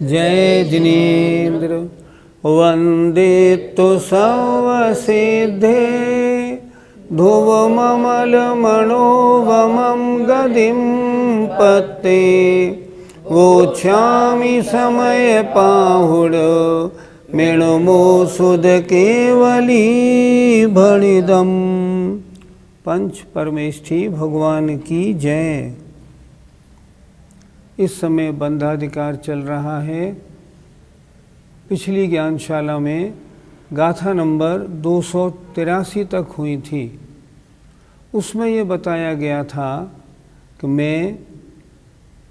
जय जिनेन्द्र। वंदे तो सर्वसिद्धे ध्रुवममलमनोवमं गदिं पत्ते वोच्छामि समयपाहुड मेणमो सुध केवली भणिदम। पंच परमेष्ठी भगवान की जय। इस समय बंधाधिकार चल रहा है। पिछली ज्ञानशाला में गाथा नंबर 283 तक हुई थी। उसमें ये बताया गया था कि मैं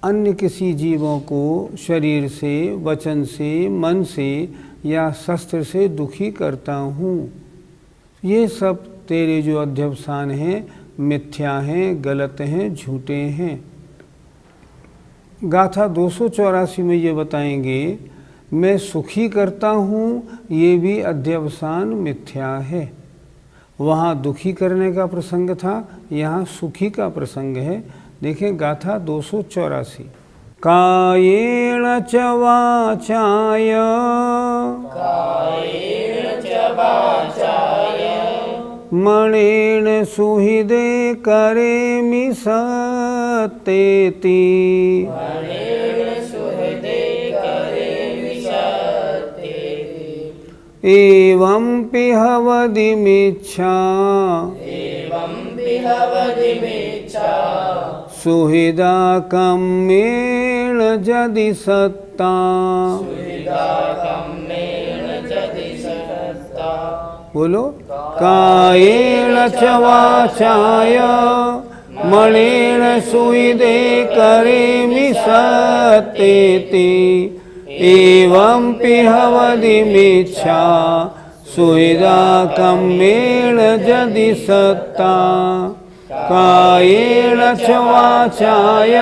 अन्य किसी जीवों को शरीर से, वचन से, मन से या शस्त्र से दुखी करता हूँ। ये सब तेरे जो अध्यवसान हैं मिथ्या हैं, गलत हैं, झूठे हैं। गाथा 284 में ये बताएंगे मैं सुखी करता हूँ, ये भी अध्यवसान मिथ्या है। वहाँ दुखी करने का प्रसंग था, यहाँ सुखी का प्रसंग है। देखें गाथा 284। कायेन च वाचाय मणेन सुहृदे करेमि सत्तेति एवं पिहवदिमिच्छा सुहृदा कम्मेण जदि सत्ता। बोलो। कायेन च वाचाय मणेन सुहृदे करेमि सत्तेति एवं पिहवदिमिच्छा सुहृदा कम्मेण जदि सत्ता। कायेन च वाचाय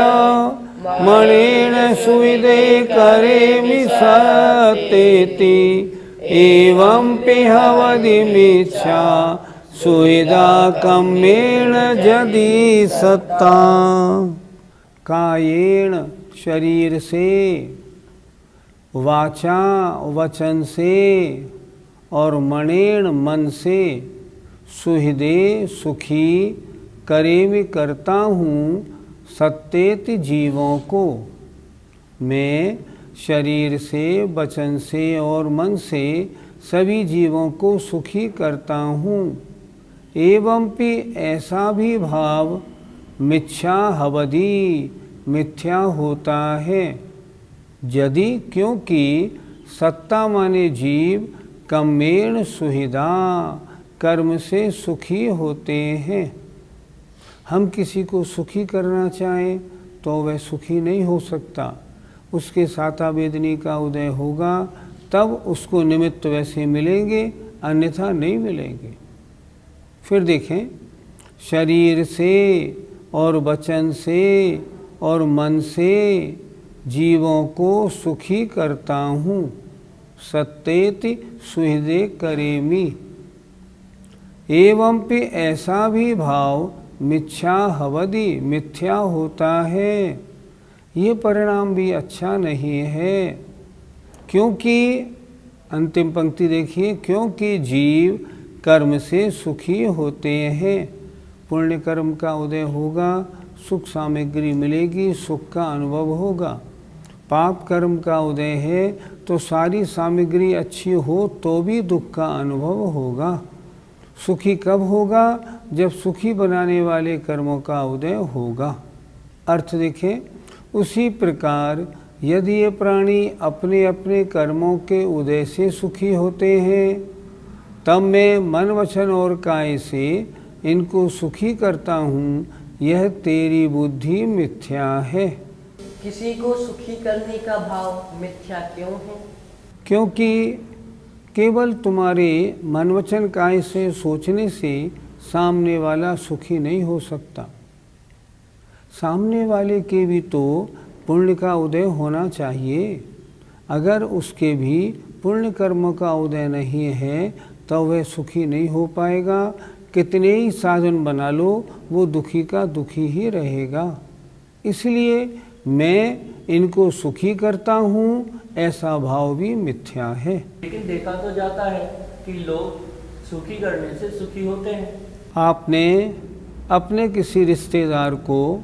मणेन सुहृदे करेमि सत्तेति एवं पिहवदिमिच्छा सुहृदा कम्मेण जदि सत्ता। कायेन शरीर से, वाचा वचन से और मणेन मन से, सुहृदे सुखी, करेमि करता हूँ, सत्तेति जीवों को। मैं शरीर से, वचन से और मन से सभी जीवों को सुखी करता हूँ। एवं भी ऐसा भी भाव मिथ्या हवदि मिथ्या होता है। यदि क्योंकि सत्ता माने जीव कम्मेण सुहृदा कर्म से सुखी होते हैं। हम किसी को सुखी करना चाहें तो वह सुखी नहीं हो सकता। उसके साता वेदनी का उदय होगा तब उसको निमित्त वैसे मिलेंगे, अन्यथा नहीं मिलेंगे। फिर देखें, शरीर से और वचन से और मन से जीवों को सुखी करता हूँ, सत्तेति सुहृदे करेमि। एवं पे ऐसा भी भाव मिथ्या हवदि मिथ्या होता है। ये परिणाम भी अच्छा नहीं है। क्योंकि अंतिम पंक्ति देखिए, क्योंकि जीव कर्म से सुखी होते हैं। पुण्य कर्म का उदय होगा, सुख सामग्री मिलेगी, सुख का अनुभव होगा। पाप कर्म का उदय है तो सारी सामग्री अच्छी हो तो भी दुख का अनुभव होगा। सुखी कब होगा? जब सुखी बनाने वाले कर्मों का उदय होगा। अर्थ देखें, उसी प्रकार यदि ये प्राणी अपने अपने कर्मों के उदय से सुखी होते हैं, तब मैं मन वचन और काय से इनको सुखी करता हूँ, यह तेरी बुद्धि मिथ्या है। किसी को सुखी करने का भाव मिथ्या क्यों है? क्योंकि केवल तुम्हारे मन वचन काय से सोचने से सामने वाला सुखी नहीं हो सकता। सामने वाले के भी तो पुण्य का उदय होना चाहिए। अगर उसके भी पुण्य कर्म का उदय नहीं है तो वह सुखी नहीं हो पाएगा। कितने ही साधन बना लो, वो दुखी का दुखी ही रहेगा। इसलिए मैं इनको सुखी करता हूँ, ऐसा भाव भी मिथ्या है। लेकिन देखा तो जाता है कि लोग सुखी करने से सुखी होते हैं। आपने अपने किसी रिश्तेदार को,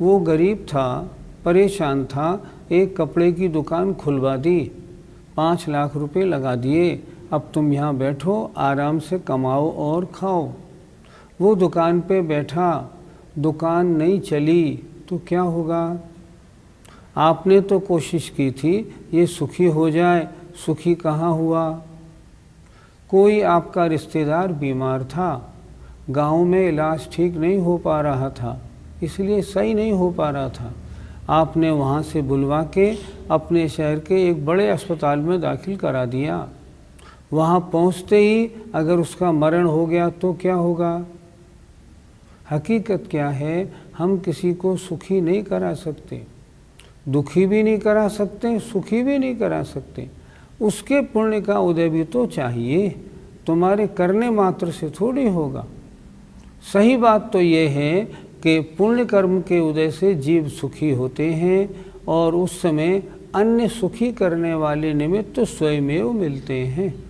वो गरीब था, परेशान था, एक कपड़े की दुकान खुलवा दी, 5 लाख रुपए लगा दिए, अब तुम यहाँ बैठो, आराम से कमाओ और खाओ। वो दुकान पे बैठा, दुकान नहीं चली तो क्या होगा? आपने तो कोशिश की थी ये सुखी हो जाए, सुखी कहाँ हुआ? कोई आपका रिश्तेदार बीमार था, गांव में इलाज ठीक नहीं हो पा रहा था, इसलिए सही नहीं हो पा रहा था, आपने वहाँ से बुलवा के अपने शहर के एक बड़े अस्पताल में दाखिल करा दिया। वहाँ पहुँचते ही अगर उसका मरण हो गया तो क्या होगा? हकीकत क्या है, हम किसी को सुखी नहीं करा सकते, दुखी भी नहीं करा सकते, सुखी भी नहीं करा सकते। उसके पुण्य का उदय भी तो चाहिए, तुम्हारे करने मात्र से थोड़ी होगा। सही बात तो ये है कि पुण्य कर्म के उदय से जीव सुखी होते हैं और उस समय अन्य सुखी करने वाले निमित्त तो स्वयमेव मिलते हैं।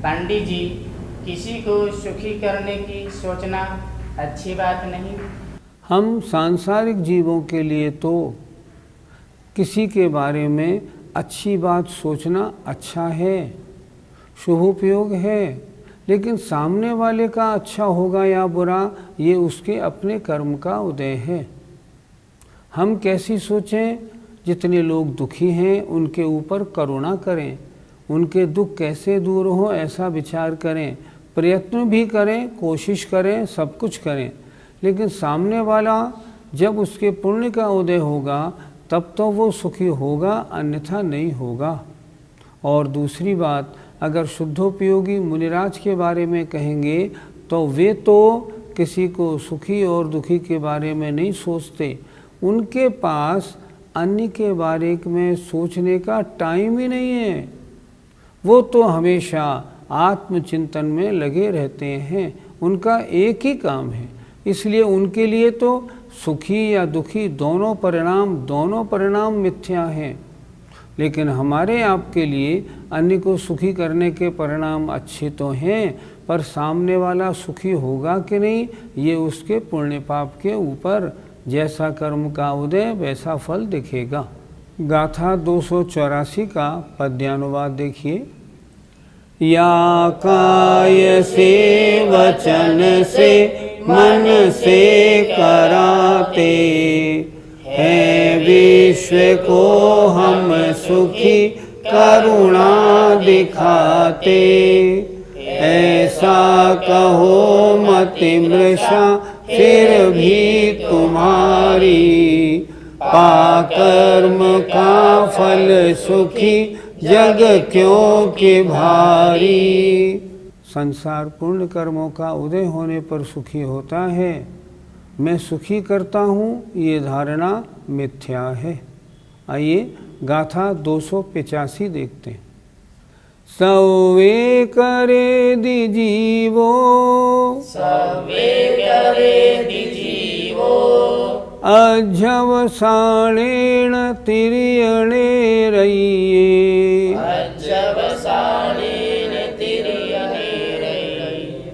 पंडित जी, किसी को सुखी करने की सोचना अच्छी बात नहीं। हम सांसारिक जीवों के लिए तो किसी के बारे में अच्छी बात सोचना अच्छा है, शुभोपयोग है, लेकिन सामने वाले का अच्छा होगा या बुरा, ये उसके अपने कर्म का उदय है। हम कैसी सोचें? जितने लोग दुखी हैं उनके ऊपर करुणा करें, उनके दुख कैसे दूर हो ऐसा विचार करें, प्रयत्न भी करें, कोशिश करें, सब कुछ करें, लेकिन सामने वाला जब उसके पुण्य का उदय होगा तब तो वो सुखी होगा, अन्यथा नहीं होगा। और दूसरी बात, अगर शुद्धोपयोगी मुनिराज के बारे में कहेंगे तो वे तो किसी को सुखी और दुखी के बारे में नहीं सोचते, उनके पास अन्य के बारे में सोचने का टाइम ही नहीं है। वो तो हमेशा आत्मचिंतन में लगे रहते हैं, उनका एक ही काम है, इसलिए उनके लिए तो सुखी या दुखी दोनों परिणाम मिथ्या हैं। लेकिन हमारे आपके लिए अन्य को सुखी करने के परिणाम अच्छे तो हैं, पर सामने वाला सुखी होगा कि नहीं, ये उसके पुण्य पाप के ऊपर, जैसा कर्म का उदय वैसा फल दिखेगा। गाथा 284 का पद्यानुवाद देखिए। या काय से वचन से मन से कराते हैं, विश्व को हम सुखी करुणा दिखाते। ऐसा कहो मति मृषा फिर भी तुम्हारी, पाकर्म का फल सुखी जग क्यों के भारी। संसार पूर्ण कर्मों का उदय होने पर सुखी होता है, मैं सुखी करता हूँ, ये धारणा मिथ्या है। आइए गाथा 285 देखते हैं। सवे करे दिजीवो, सवे करे दिजीवो, अध्यवसानेन तिर्यणे रहिये, अध्यवसानेन तिर्यणे रहिये।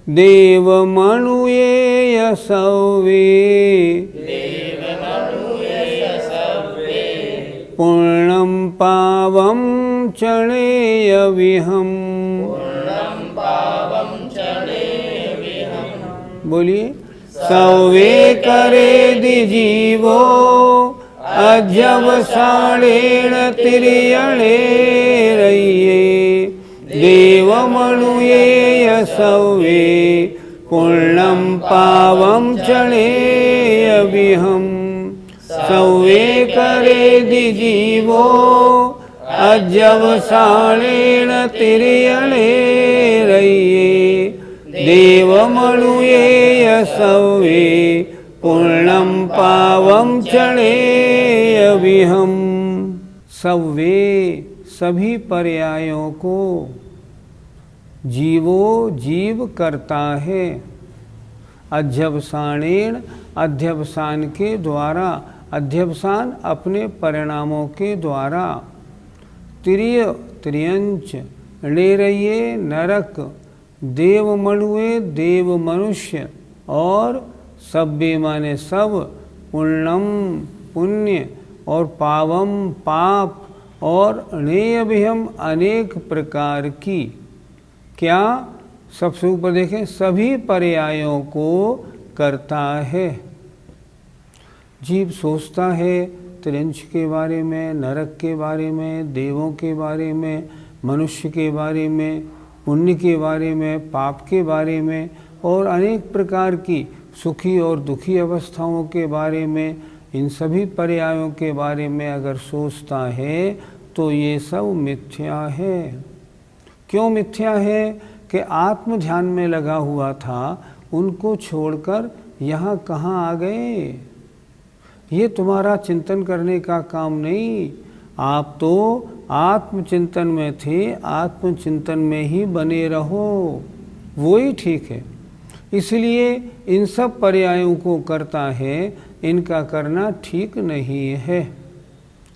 देव मनुये सवे, देव मनुये सवे, पूर्णं पावं चणेय विहम्, पूर्णं पावं चणेय विहम्। बोलिए। सवे करे दिजीवो, अध्यवसानेन तिर्यणे रहिये, देव मनुये सवे, पूर्णं पावं चणेय विहम्। सवे करे दिजीवो, अध्यवसानेन तिर्यणे रहिये, देव मनुये सवे, पूर्णं पावं चणेय विहम्। सवे सभी पर्यायों को जीवो जीव करता है, अध्यवसानेन अध्यवसान के द्वारा, अध्यवसान अपने परिणामों के द्वारा, तिर्य त्रियंच णेरये नरक, देव मणुए देव मनुष्य, और सब्बे माने सब, पुण्यम पुण्य, और पावम पाप, और णेयभियम अनेक प्रकार की। क्या? सबसे ऊपर देखें, सभी पर्यायों को करता है। जीव सोचता है त्रिंच के बारे में, नरक के बारे में, देवों के बारे में, मनुष्य के बारे में, पुण्य के बारे में, पाप के बारे में, और अनेक प्रकार की सुखी और दुखी अवस्थाओं के बारे में। इन सभी पर्यायों के बारे में अगर सोचता है तो ये सब मिथ्या है। क्यों मिथ्या है? कि आत्म ध्यान में लगा हुआ था, उनको छोड़कर यहाँ कहाँ आ गए? ये तुम्हारा चिंतन करने का काम नहीं। आप तो आत्मचिंतन में थे, आत्मचिंतन में ही बने रहो, वो ही ठीक है। इसलिए इन सब पर्यायों को करता है, इनका करना ठीक नहीं है।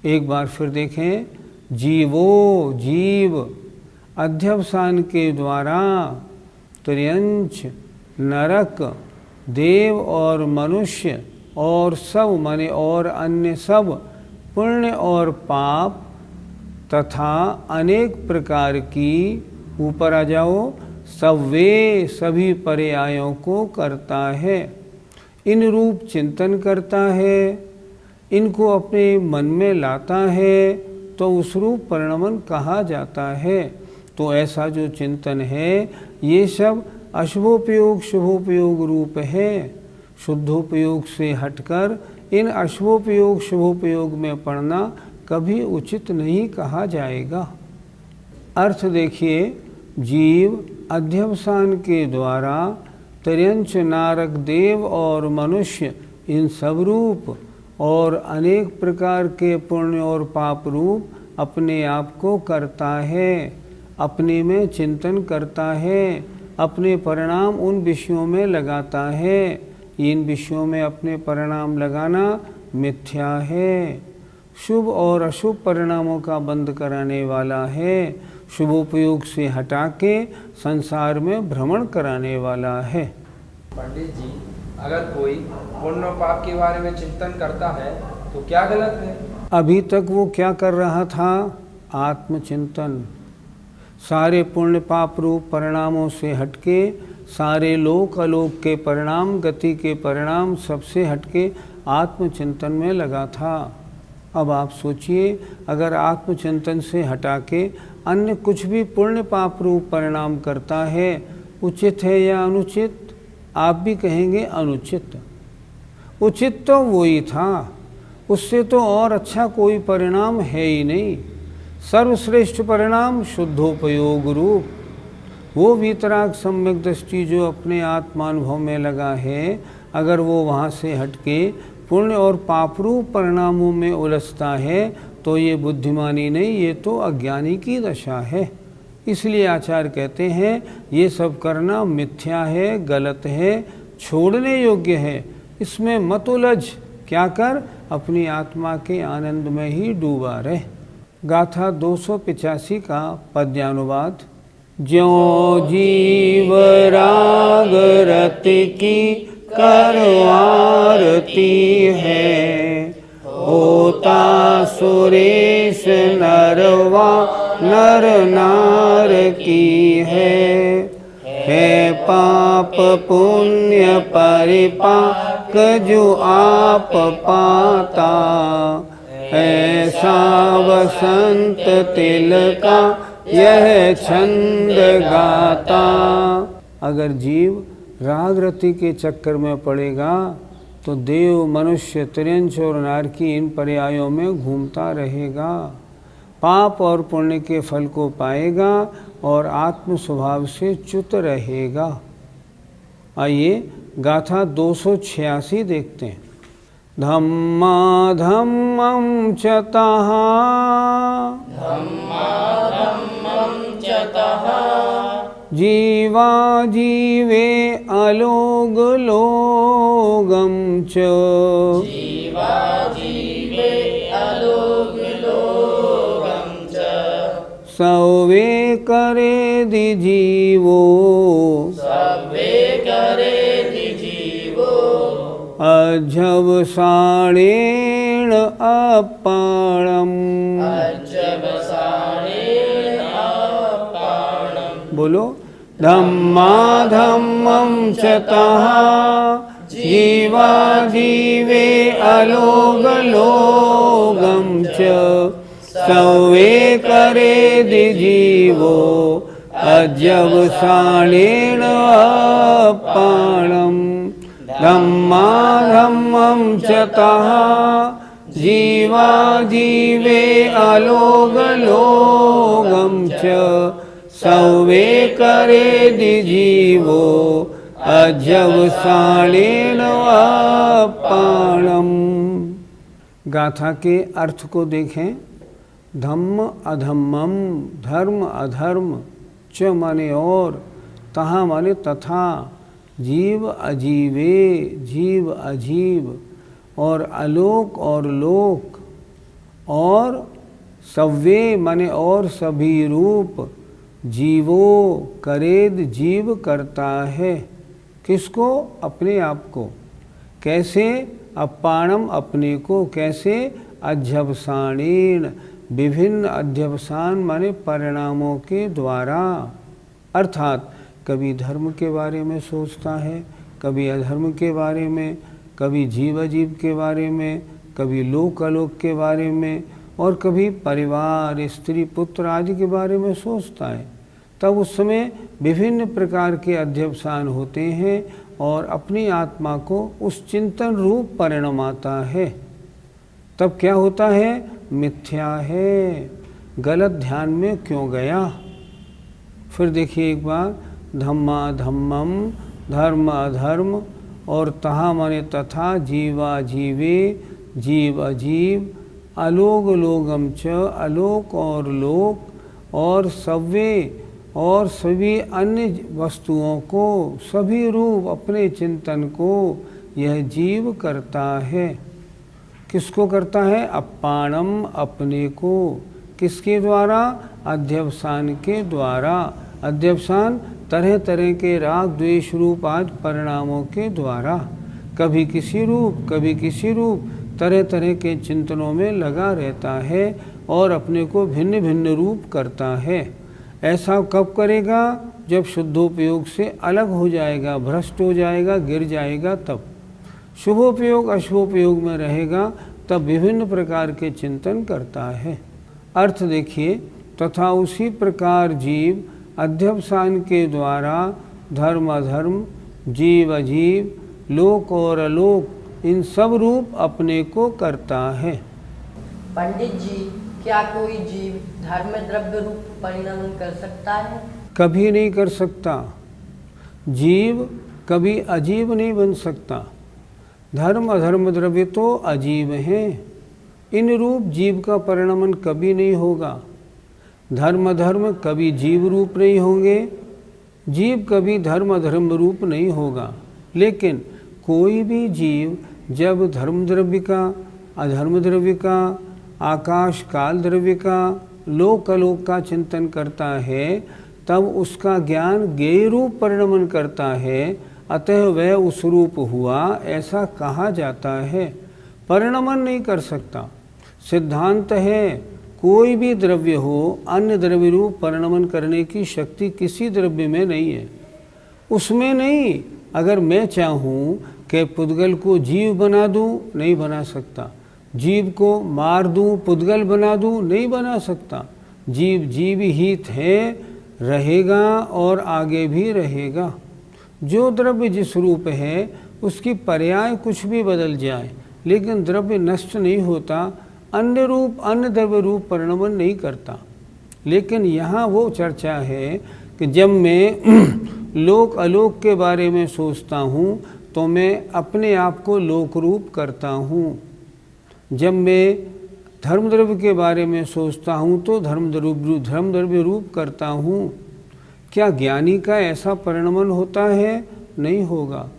एक बार फिर देखें, जीवो जीव अध्यवसान के द्वारा त्रियंच नरक, देव और मनुष्य, और सब माने और अन्य सब, पुण्य और पाप तथा अनेक प्रकार की, ऊपर आ जाओ, सव्वे सभी पर्यायों को करता है। इन रूप चिंतन करता है, इनको अपने मन में लाता है, तो उस रूप परिणमन कहा जाता है। तो ऐसा जो चिंतन है, ये सब अशुभोपयोग शुभोपयोग रूप है। शुद्धोपयोग से हटकर इन अशुभोपयोग शुभोपयोग में पड़ना कभी उचित नहीं कहा जाएगा। अर्थ देखिए, जीव अध्यवसान के द्वारा त्रियंच नारक देव और मनुष्य, इन सब रूप और अनेक प्रकार के पुण्य और पाप रूप अपने आप को करता है, अपने में चिंतन करता है, अपने परिणाम उन विषयों में लगाता है। इन विषयों में अपने परिणाम लगाना मिथ्या है, शुभ और अशुभ परिणामों का बंद कराने वाला है, शुभोपयोग से हटा के संसार में भ्रमण कराने वाला है। पंडित जी, अगर कोई पुण्य और पाप के बारे में चिंतन करता है तो क्या गलत है? अभी तक वो क्या कर रहा था? आत्मचिंतन। सारे पुण्य पाप रूप परिणामों से हटके, सारे लोक अलोक के परिणाम, गति के परिणाम सबसे हटके आत्मचिंतन में लगा था। अब आप सोचिए, अगर आत्मचिंतन से हटा के अन्य कुछ भी पुण्य पाप रूप परिणाम करता है, उचित है या अनुचित? आप भी कहेंगे अनुचित। उचित तो वही था, उससे तो और अच्छा कोई परिणाम है ही नहीं। सर्वश्रेष्ठ परिणाम शुद्धोपयोग रूप, वो वीतराग सम्यक दृष्टि जो अपने आत्मानुभव में लगा है, अगर वो वहाँ से हटके पुण्य और पाप रूप परिणामों में उलझता है तो ये बुद्धिमानी नहीं, ये तो अज्ञानी की दशा है। इसलिए आचार्य कहते हैं ये सब करना मिथ्या है, गलत है, छोड़ने योग्य है। इसमें मत उलझ, क्या कर? अपनी आत्मा के आनंद में ही डूबा रहे। गाथा 285 का पद्यानुवाद। ज्यों जीव राग रति की कर आरती है, होता सुरेश नरवा नर नार की है पाप पुण्य परिपाक जो आप पाता, ऐसा वसंत तिल का यह छंद गाता। अगर जीव राग रति के चक्कर में पड़ेगा तो देव मनुष्य त्रियंच और नारकी इन पर्यायों में घूमता रहेगा, पाप और पुण्य के फल को पाएगा और आत्म स्वभाव से च्युत रहेगा। आइए गाथा 286 देखते हैं। धम्मा धम्मं चतः जीवा जीवे अलोग लोगम च सवे करे जीवो सवे करे जीवो अजब साणेण अपाणम अजब साणेन अपाणम। बोलो धम्मा धम्मं च तः जीवा जीवे अलोगलोगं च सवे करे जीवो अजब साणेन अपाणम धम्मा धम्मं च तः जीवा जीवे अलोगलोगं च सवे करे जीवो अजब साणेन अपाणम। गाथा के अर्थ को देखें। धम्म अधम्मम, धर्म अधर्म, च माने और, तहा माने तथा, जीव अजीवे, जीव अजीव, और अलोक और लोक, और सव्वे माने और सभी रूप, जीवो करेद जीव करता है। किसको? अपने आप को। कैसे? अपाणम अपने को। कैसे? अध्यवसाणेन, विभिन्न अध्यवसान माने परिणामों के द्वारा। अर्थात कभी धर्म के बारे में सोचता है, कभी अधर्म के बारे में, कभी जीव अजीव के बारे में, कभी लोक अलोक के बारे में, और कभी परिवार, स्त्री, पुत्र आदि के बारे में सोचता है। तब उस समय विभिन्न प्रकार के अध्यवसान होते हैं और अपनी आत्मा को उस चिंतन रूप परिणाम आता है। तब क्या होता है? मिथ्या है, गलत ध्यान में क्यों गया। फिर देखिए एक बार, धम्मा धम्मम, धर्म अधर्म, और तहा माने तथा, जीवा जीवे, जीव अजीव, अलोक लोगम च अलोक और लोक, और सव्वे और सभी अन्य वस्तुओं को, सभी रूप अपने चिंतन को यह जीव करता है। किसको करता है? अपाणम अपने को। किसके द्वारा? अध्यवसान के द्वारा। अध्यवसान तरह तरह के राग द्वेष रूप आदि परिणामों के द्वारा, कभी किसी रूप कभी किसी रूप, तरह तरह के चिंतनों में लगा रहता है और अपने को भिन्न भिन्न रूप करता है। ऐसा कब करेगा? जब शुद्धोपयोग से अलग हो जाएगा, भ्रष्ट हो जाएगा, गिर जाएगा तब। शुभोपयोग अशुभोपयोग में रहेगा तब विभिन्न प्रकार के चिंतन करता है। अर्थ देखिए, तथा उसी प्रकार जीव अध्यवसान के द्वारा धर्म अधर्म, जीव अजीव, लोक और अलोक, इन सब रूप अपने को करता है। पंडित जी, क्या कोई जीव धर्म द्रव्य रूप परिणाम कर सकता है? कभी नहीं कर सकता। जीव कभी अजीव नहीं बन सकता। धर्म अधर्म द्रव्य तो अजीव हैं, इन रूप जीव का परिणमन कभी नहीं होगा। धर्म अधर्म कभी जीव रूप नहीं होंगे, जीव कभी धर्म अधर्म रूप नहीं होगा। लेकिन कोई भी जीव जब धर्म द्रव्य का, अधर्म द्रव्य का, आकाश काल द्रव्य का, लोक अलोक का चिंतन करता है, तब उसका ज्ञान ज्ञेय रूप परिणमन करता है, अतः वह उस रूप हुआ ऐसा कहा जाता है। परिणमन नहीं कर सकता। सिद्धांत है कोई भी द्रव्य हो, अन्य द्रव्य रूप परिणमन करने की शक्ति किसी द्रव्य में नहीं है। उसमें नहीं। अगर मैं चाहूँ कि पुद्गल को जीव बना दूँ, नहीं बना सकता। जीव को मार दूँ, पुद्गल बना दूँ, नहीं बना सकता। जीव जीव ही है, रहेगा और आगे भी रहेगा। जो द्रव्य जिस रूप है उसकी पर्याय कुछ भी बदल जाए, लेकिन द्रव्य नष्ट नहीं होता। अन्य रूप अन्य द्रव्य रूप परिणमन नहीं करता। लेकिन यहाँ वो चर्चा है कि जब मैं लोक अलोक के बारे में सोचता हूँ तो मैं अपने आप को लोक रूप करता हूँ। जब मैं धर्म द्रव्य के बारे में सोचता हूँ तो धर्म द्रव्य रूप करता हूँ। क्या ज्ञानी का ऐसा परिणमन होता है? नहीं होगा।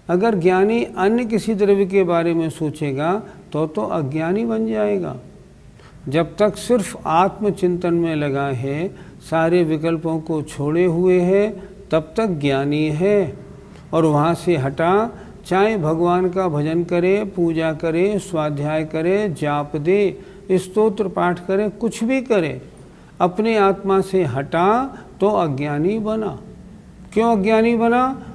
अगर ज्ञानी अन्य किसी द्रव्य के बारे में सोचेगा तो अज्ञानी बन जाएगा। जब तक सिर्फ आत्मचिंतन में लगा है, सारे विकल्पों को छोड़े हुए है, तब तक ज्ञानी है। और वहाँ से हटा, चाहे भगवान का भजन करे, पूजा करे, स्वाध्याय करे, जाप दे, स्तोत्र पाठ करे, कुछ भी करे, अपने आत्मा से हटा तो अज्ञानी बना। क्यों अज्ञानी बना?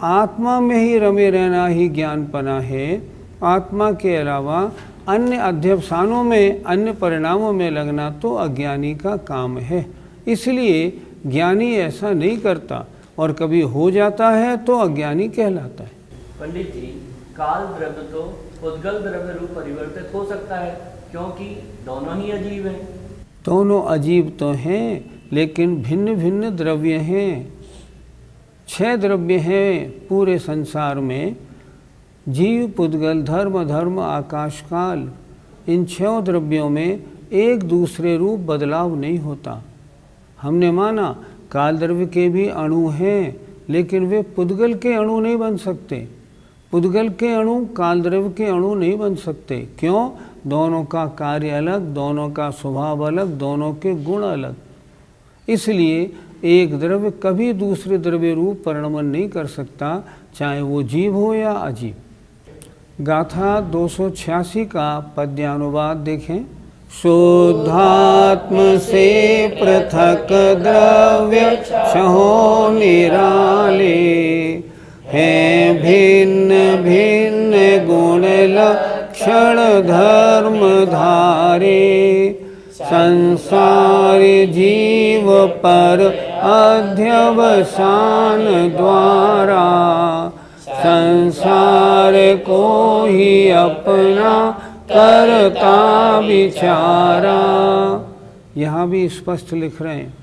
आत्मा में ही रमे रहना ही ज्ञानपना है। आत्मा के अलावा अन्य अध्यवसानों में, अन्य परिणामों में लगना तो अज्ञानी का काम है। इसलिए ज्ञानी ऐसा नहीं करता, और कभी हो जाता है तो अज्ञानी कहलाता है। पंडित जी, काल द्रव्य तो उद्गल द्रव्य रूप परिवर्तित हो सकता है, क्योंकि दोनों ही अजीब हैं। दोनों अजीब तो हैं, लेकिन भिन्न भिन्न द्रव्य हैं। 6 द्रव्य हैं पूरे संसार में, जीव, पुद्गल, धर्म, आकाश, काल। इन 6 द्रव्यों में एक दूसरे रूप बदलाव नहीं होता। हमने माना काल द्रव्य के भी अणु हैं, लेकिन वे पुद्गल के अणु नहीं बन सकते। पुद्गल के अणु काल द्रव्य के अणु नहीं बन सकते। क्यों? दोनों का कार्य अलग, दोनों का स्वभाव अलग, दोनों के गुण अलग। इसलिए एक द्रव्य कभी दूसरे द्रव्य रूप परिणमन नहीं कर सकता, चाहे वो जीव हो या अजीव। गाथा 286 का पद्यानुवाद देखें। शुद्धात्म से पृथक द्रव्य छहो निराले, हैं भिन्न भिन्न गुण लक्षण धर्म धारे, संसार जीव पर अध्यवसान द्वारा, संसार को ही अपना करता विचारा। यहाँ भी स्पष्ट लिख रहे हैं,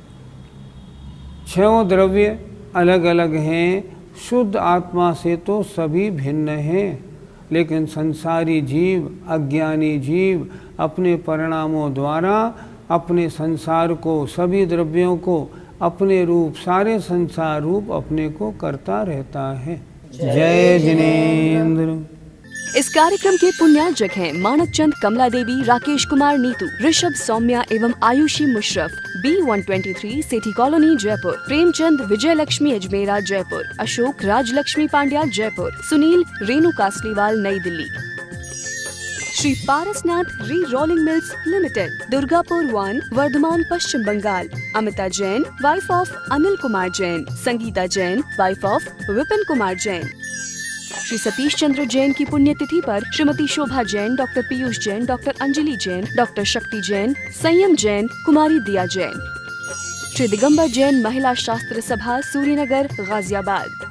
6 द्रव्य अलग अलग हैं, शुद्ध आत्मा से तो सभी भिन्न हैं, लेकिन संसारी जीव, अज्ञानी जीव अपने परिणामों द्वारा अपने संसार को, सभी द्रव्यों को अपने रूप, सारे संसार रूप अपने को करता रहता है। जय जिनेंद्र। इस कार्यक्रम के पुण्यार्जक हैं मानक चंद, कमला देवी, राकेश कुमार नीतू, ऋषभ, सौम्या एवं Ayushi Musharraf, B123 Sethi colony Jaipur, Premchand, Vijay Lakshmi Ajmera Jaipur, Ashok, Rajlakshmi Pandya Jaipur, Sunil, Renu Kasliwal New Delhi. Shri Parasnath re rolling mills limited, Durgapur 1, Vardhaman, Paschim Bengal. Amita Jain, wife of Anil Kumar Jain, Sangeeta Jain, wife of Vipin Kumar Jain. Shri Satish Chandra Jain की पुण्यतिथि पर Shrimati Shobha Jain, doctor Piyush Jain, doctor Anjali Jain, doctor Shakti Jain, संयम जैन, कुमारी दिया जैन। श्री दिगंबर जैन महिला शास्त्र सभा, सूर्यनगर, गाजियाबाद।